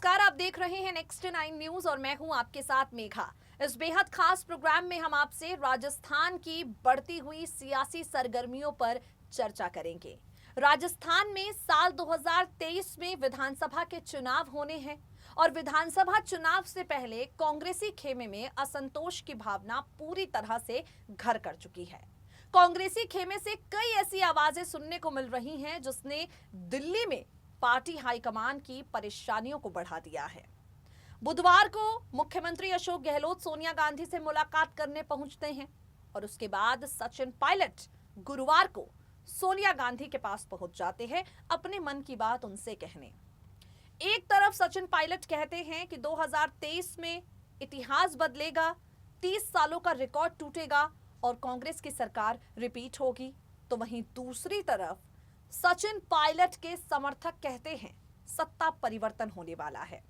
नमस्कार, आप देख रहे हैं नेक्स्ट 9 न्यूज और मैं हूं आपके साथ मेघा। इस बेहद खास प्रोग्राम में हम आपसे राजस्थान की बढ़ती हुई सियासी सरगर्मियों पर चर्चा करेंगे। राजस्थान में साल 2023 में विधानसभा के चुनाव होने हैं और विधानसभा चुनाव से पहले कांग्रेसी खेमे में असंतोष की भावना पूरी तरह से घर कर चुकी है। कांग्रेसी खेमे से कई ऐसी आवाजें सुनने को मिल रही हैं जिसने दिल्ली में पार्टी हाईकमान की परेशानियों को बढ़ा दिया है। बुधवार को मुख्यमंत्री अशोक गहलोत सोनिया गांधी से मुलाकात करने पहुंचते हैं और उसके बाद सचिन पायलट गुरुवार को सोनिया गांधी के पास पहुंच जाते हैं अपने मन की बात उनसे कहने। एक तरफ सचिन पायलट कहते हैं कि 2023 में इतिहास बदलेगा, 30 सालों का रिकॉर्ड टूटेगा और कांग्रेस की सरकार रिपीट होगी, तो वहीं दूसरी तरफ सचिन पायलट के समर्थक कहते हैं सत्ता परिवर्तन होने वाला है।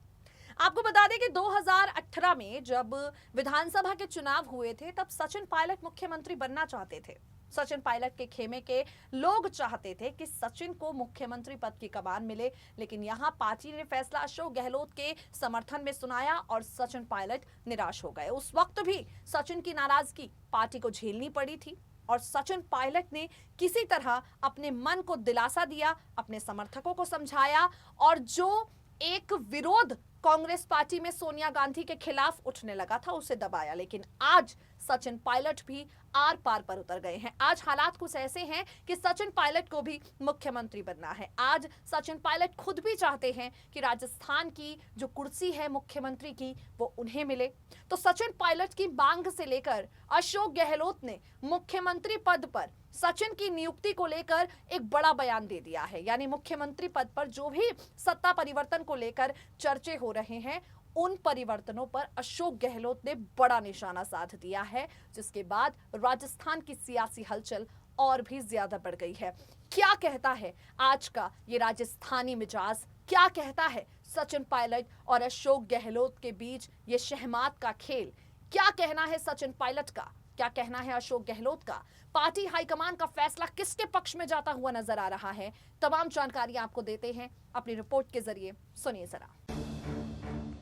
आपको बता दें कि 2018 में जब विधानसभा के चुनाव हुए थे तब सचिन पायलट मुख्यमंत्री बनना चाहते थे। सचिन पायलट के खेमे के लोग चाहते थे कि सचिन को मुख्यमंत्री पद की कमान मिले, लेकिन यहां पार्टी ने फैसला अशोक गहलोत के समर्थन में सुनाया और सचिन पायलट निराश हो गए। उस वक्त भी सचिन की नाराजगी पार्टी को झेलनी पड़ी थी और सचिन पायलट ने किसी तरह अपने मन को दिलासा दिया, अपने समर्थकों को समझाया और जो एक विरोध कांग्रेस पार्टी में सोनिया गांधी के खिलाफ उठने लगा था उसे दबाया। लेकिन आज सचिन पायलट भी आर पार पर उतर गए हैं। आज हालात कुछ ऐसे हैं कि सचिन पायलट को भी मुख्यमंत्री बनना है। आज सचिन पायलट खुद भी चाहते हैं कि राजस्थान की जो कुर्सी है मुख्यमंत्री की वो उन्हें मिले। तो सचिन पायलट की मांग से लेकर अशोक गहलोत ने मुख्यमंत्री पद पर सचिन की नियुक्ति को लेकर एक बड़ा बयान दे दिया है। यानी मुख्यमंत्री पद पर जो भी सत्ता परिवर्तन को लेकर चर्चे हो रहे हैं उन परिवर्तनों पर अशोक गहलोत ने बड़ा निशाना साध दिया है, जिसके बाद राजस्थान की सियासी हलचल और भी ज्यादा बढ़ गई है। क्या कहता है आज का ये राजस्थानी मिजाज, क्या कहता है सचिन पायलट और अशोक गहलोत के बीच ये शहमात का खेल, क्या कहना है सचिन पायलट का, क्या कहना है अशोक गहलोत का, पार्टी हाईकमान का फैसला किसके पक्ष में जाता हुआ नजर आ रहा है, तमाम जानकारी आपको देते हैं अपनी रिपोर्ट के जरिए। सुनिए जरा।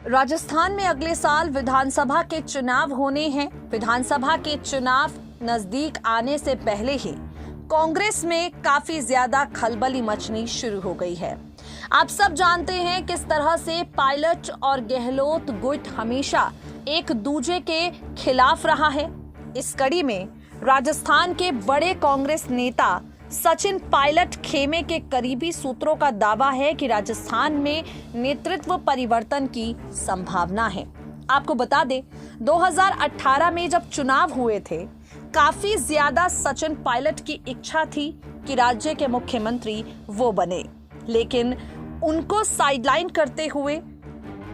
राजस्थान में अगले साल विधानसभा के चुनाव होने हैं। विधानसभा के चुनाव नजदीक आने से पहले ही कांग्रेस में काफी ज्यादा खलबली मचनी शुरू हो गई है। आप सब जानते हैं किस तरह से पायलट और गहलोत गुट हमेशा एक दूजे के खिलाफ रहा है। इस कड़ी में राजस्थान के बड़े कांग्रेस नेता सचिन पायलट खेमे के करीबी सूत्रों का दावा है कि राजस्थान में नेतृत्व परिवर्तन की संभावना है। आपको बता दें 2018 में जब चुनाव हुए थे काफी ज्यादा सचिन पायलट की इच्छा थी कि राज्य के मुख्यमंत्री वो बने, लेकिन उनको साइडलाइन करते हुए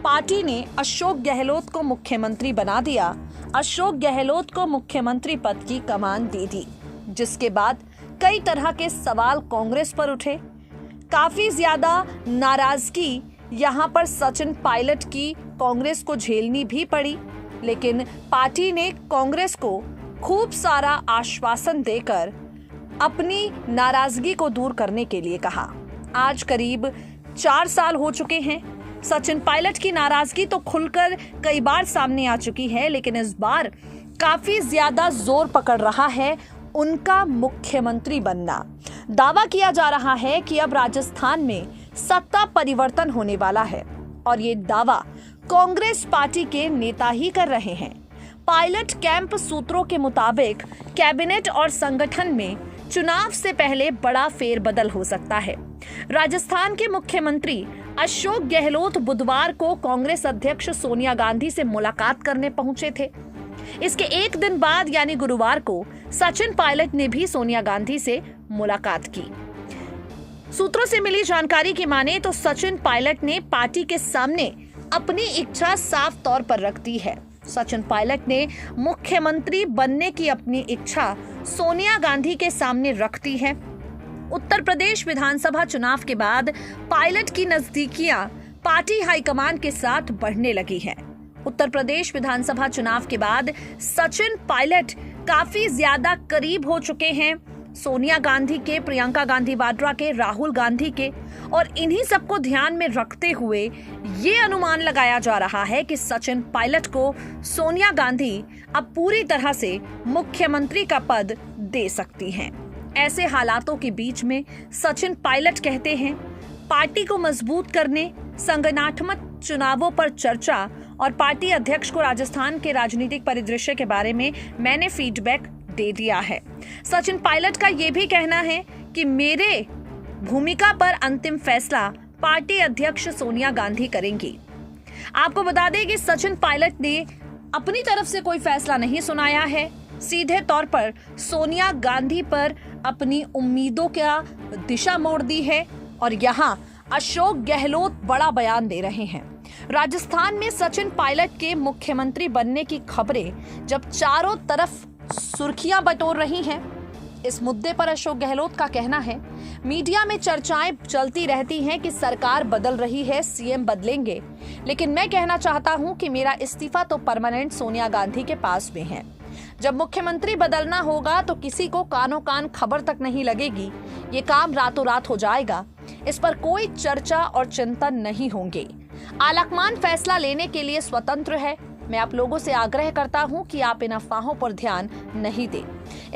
पार्टी ने अशोक गहलोत को मुख्यमंत्री बना दिया। अशोक गहलोत को मुख्यमंत्री पद की कमान दे दी, जिसके बाद कई तरह के सवाल कांग्रेस पर उठे। काफी ज्यादा नाराजगी यहां पर सचिन पायलट की कांग्रेस को झेलनी भी पड़ी, लेकिन पार्टी ने कांग्रेस को खूब सारा आश्वासन देकर अपनी नाराजगी को दूर करने के लिए कहा। आज करीब 4 साल हो चुके हैं। सचिन पायलट की नाराजगी तो खुलकर कई बार सामने आ चुकी है, लेकिन इस बार काफी ज्यादा जोर पकड़ रहा है उनका मुख्यमंत्री बनना। दावा किया जा रहा है कि अब राजस्थान में सत्ता परिवर्तन होने वाला है और ये दावा कांग्रेस पार्टी के नेता ही कर रहे हैं। पायलट कैंप सूत्रों के मुताबिक कैबिनेट और संगठन में चुनाव से पहले बड़ा फेरबदल हो सकता है। राजस्थान के मुख्यमंत्री अशोक गहलोत बुधवार को कांग्रेस अध्यक्ष सोनिया गांधी से मुलाकात करने पहुंचे थे। इसके एक दिन बाद यानी गुरुवार को सचिन पायलट ने भी सोनिया गांधी से मुलाकात की। सूत्रों से मिली जानकारी की माने तो सचिन पायलट ने पार्टी के सामने अपनी इच्छा साफ तौर पर रख दी है। सचिन पायलट ने मुख्यमंत्री बनने की अपनी इच्छा सोनिया गांधी के सामने रख दी है। उत्तर प्रदेश विधानसभा चुनाव के बाद पायलट की नजदीकियां पार्टी हाईकमान के साथ बढ़ने लगी हैं। उत्तर प्रदेश विधानसभा चुनाव के बाद सचिन पायलट काफी ज्यादा करीब हो चुके हैं सोनिया गांधी के, प्रियंका गांधी वाड्रा के, राहुल गांधी के, और इन्हीं सबको ध्यान में रखते हुए ये अनुमान लगाया जा रहा है कि सचिन पायलट को सोनिया गांधी अब पूरी तरह से मुख्यमंत्री का पद दे सकती हैं। ऐसे हालातों के बीच में सचिन पायलट कहते हैं, पार्टी को मजबूत करने, संगठनात्मक चुनावों पर चर्चा और पार्टी अध्यक्ष को राजस्थान के राजनीतिक परिदृश्य के बारे में मैंने फीडबैक दे दिया है। सचिन पायलट का यह भी कहना है कि मेरे भूमिका पर अंतिम फैसला पार्टी अध्यक्ष सोनिया गांधी करेंगी। आपको बता दें कि सचिन पायलट ने अपनी तरफ से कोई फैसला नहीं सुनाया है, सीधे तौर पर सोनिया गांधी पर अपनी उम्मीदों का दिशा मोड़ दी है और यहाँ अशोक गहलोत बड़ा बयान दे रहे हैं। राजस्थान में सचिन पायलट के मुख्यमंत्री बनने की खबरें जब चारों तरफ सुर्खियां बटोर रही हैं, इस मुद्दे पर अशोक गहलोत का कहना है, मीडिया में चर्चाएं चलती रहती हैं कि सरकार बदल रही है, सीएम बदलेंगे, लेकिन मैं कहना चाहता हूं कि मेरा इस्तीफा तो परमानेंट सोनिया गांधी के पास में है। जब मुख्यमंत्री बदलना होगा तो किसी को कानों कान खबर तक नहीं लगेगी, ये काम रातों रात हो जाएगा। इस पर कोई चर्चा और चिंतन नहीं होंगे। आलाकमान फैसला लेने के लिए स्वतंत्र है। मैं आप लोगों से आग्रह करता हूं कि आप इन अफवाहों पर ध्यान नहीं दें।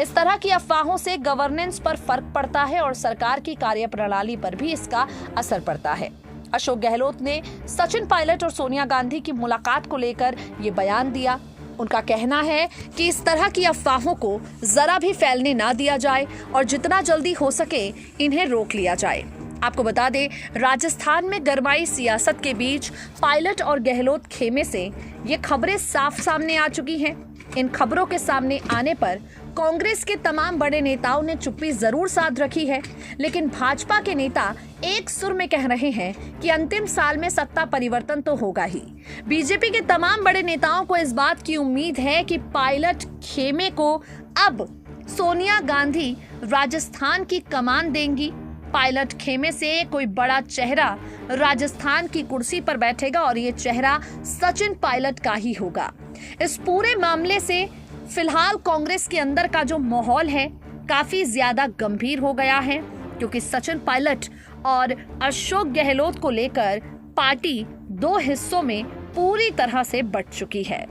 इस तरह की अफवाहों से गवर्नेंस पर फर्क पड़ता है और सरकार की कार्यप्रणाली पर भी इसका असर पड़ता है। अशोक गहलोत ने सचिन पायलट और सोनिया गांधी की मुलाकात को लेकर ये बयान दिया। उनका कहना है कि इस तरह की अफवाहों को जरा भी फैलने ना दिया जाए और जितना जल्दी हो सके इन्हें रोक लिया जाए। आपको बता दें, राजस्थान में गरमाई सियासत के बीच पायलट और गहलोत खेमे से ये खबरें साफ सामने आ चुकी हैं। इन खबरों के सामने आने पर कांग्रेस के तमाम बड़े नेताओं ने चुप्पी जरूर साध रखी है, लेकिन भाजपा के नेता एक सुर में कह रहे हैं कि अंतिम साल में सत्ता परिवर्तन तो होगा ही। बीजेपी के तमाम बड़े नेताओं को इस बात की उम्मीद है कि पायलट खेमे को अब सोनिया गांधी राजस्थान की कमान देंगी। पायलट खेमे से कोई बड़ा चेहरा राजस्थान की कुर्सी पर बैठेगा और ये चेहरा सचिन पायलट का ही होगा। इस पूरे मामले से फिलहाल कांग्रेस के अंदर का जो माहौल है काफी ज्यादा गंभीर हो गया है, क्योंकि सचिन पायलट और अशोक गहलोत को लेकर पार्टी दो हिस्सों में पूरी तरह से बंट चुकी है।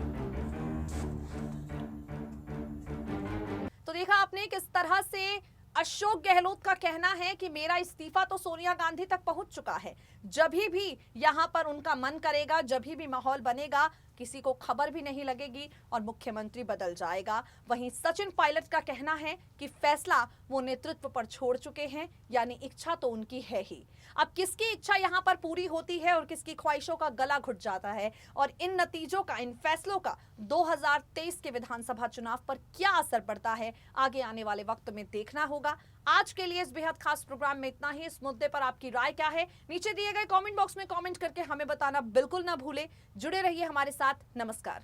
तो देखा आपने किस तरह से अशोक गहलोत का कहना है कि मेरा इस्तीफा तो सोनिया गांधी तक पहुंच चुका है। जब भी यहां पर उनका मन करेगा, जब भी माहौल बनेगा, किसी को खबर भी नहीं लगेगी और मुख्यमंत्री बदल जाएगा। वहीं सचिन पायलट का कहना है कि फैसला वो नेतृत्व पर छोड़ चुके हैं, यानी इच्छा तो उनकी है ही। अब किसकी इच्छा यहां पर पूरी होती है और किसकी ख्वाहिशों का गला घुट जाता है और इन नतीजों का, इन फैसलों का 2023 के विधानसभा चुनाव पर क्या असर पड़ता है, आगे आने वाले वक्त में देखना होगा। आज के लिए इस बेहद खास प्रोग्राम में इतना ही। इस मुद्दे पर आपकी राय क्या है, नीचे दिए गए कमेंट बॉक्स में कमेंट करके हमें बताना बिल्कुल ना भूले। जुड़े रहिए हमारे साथ। नमस्कार।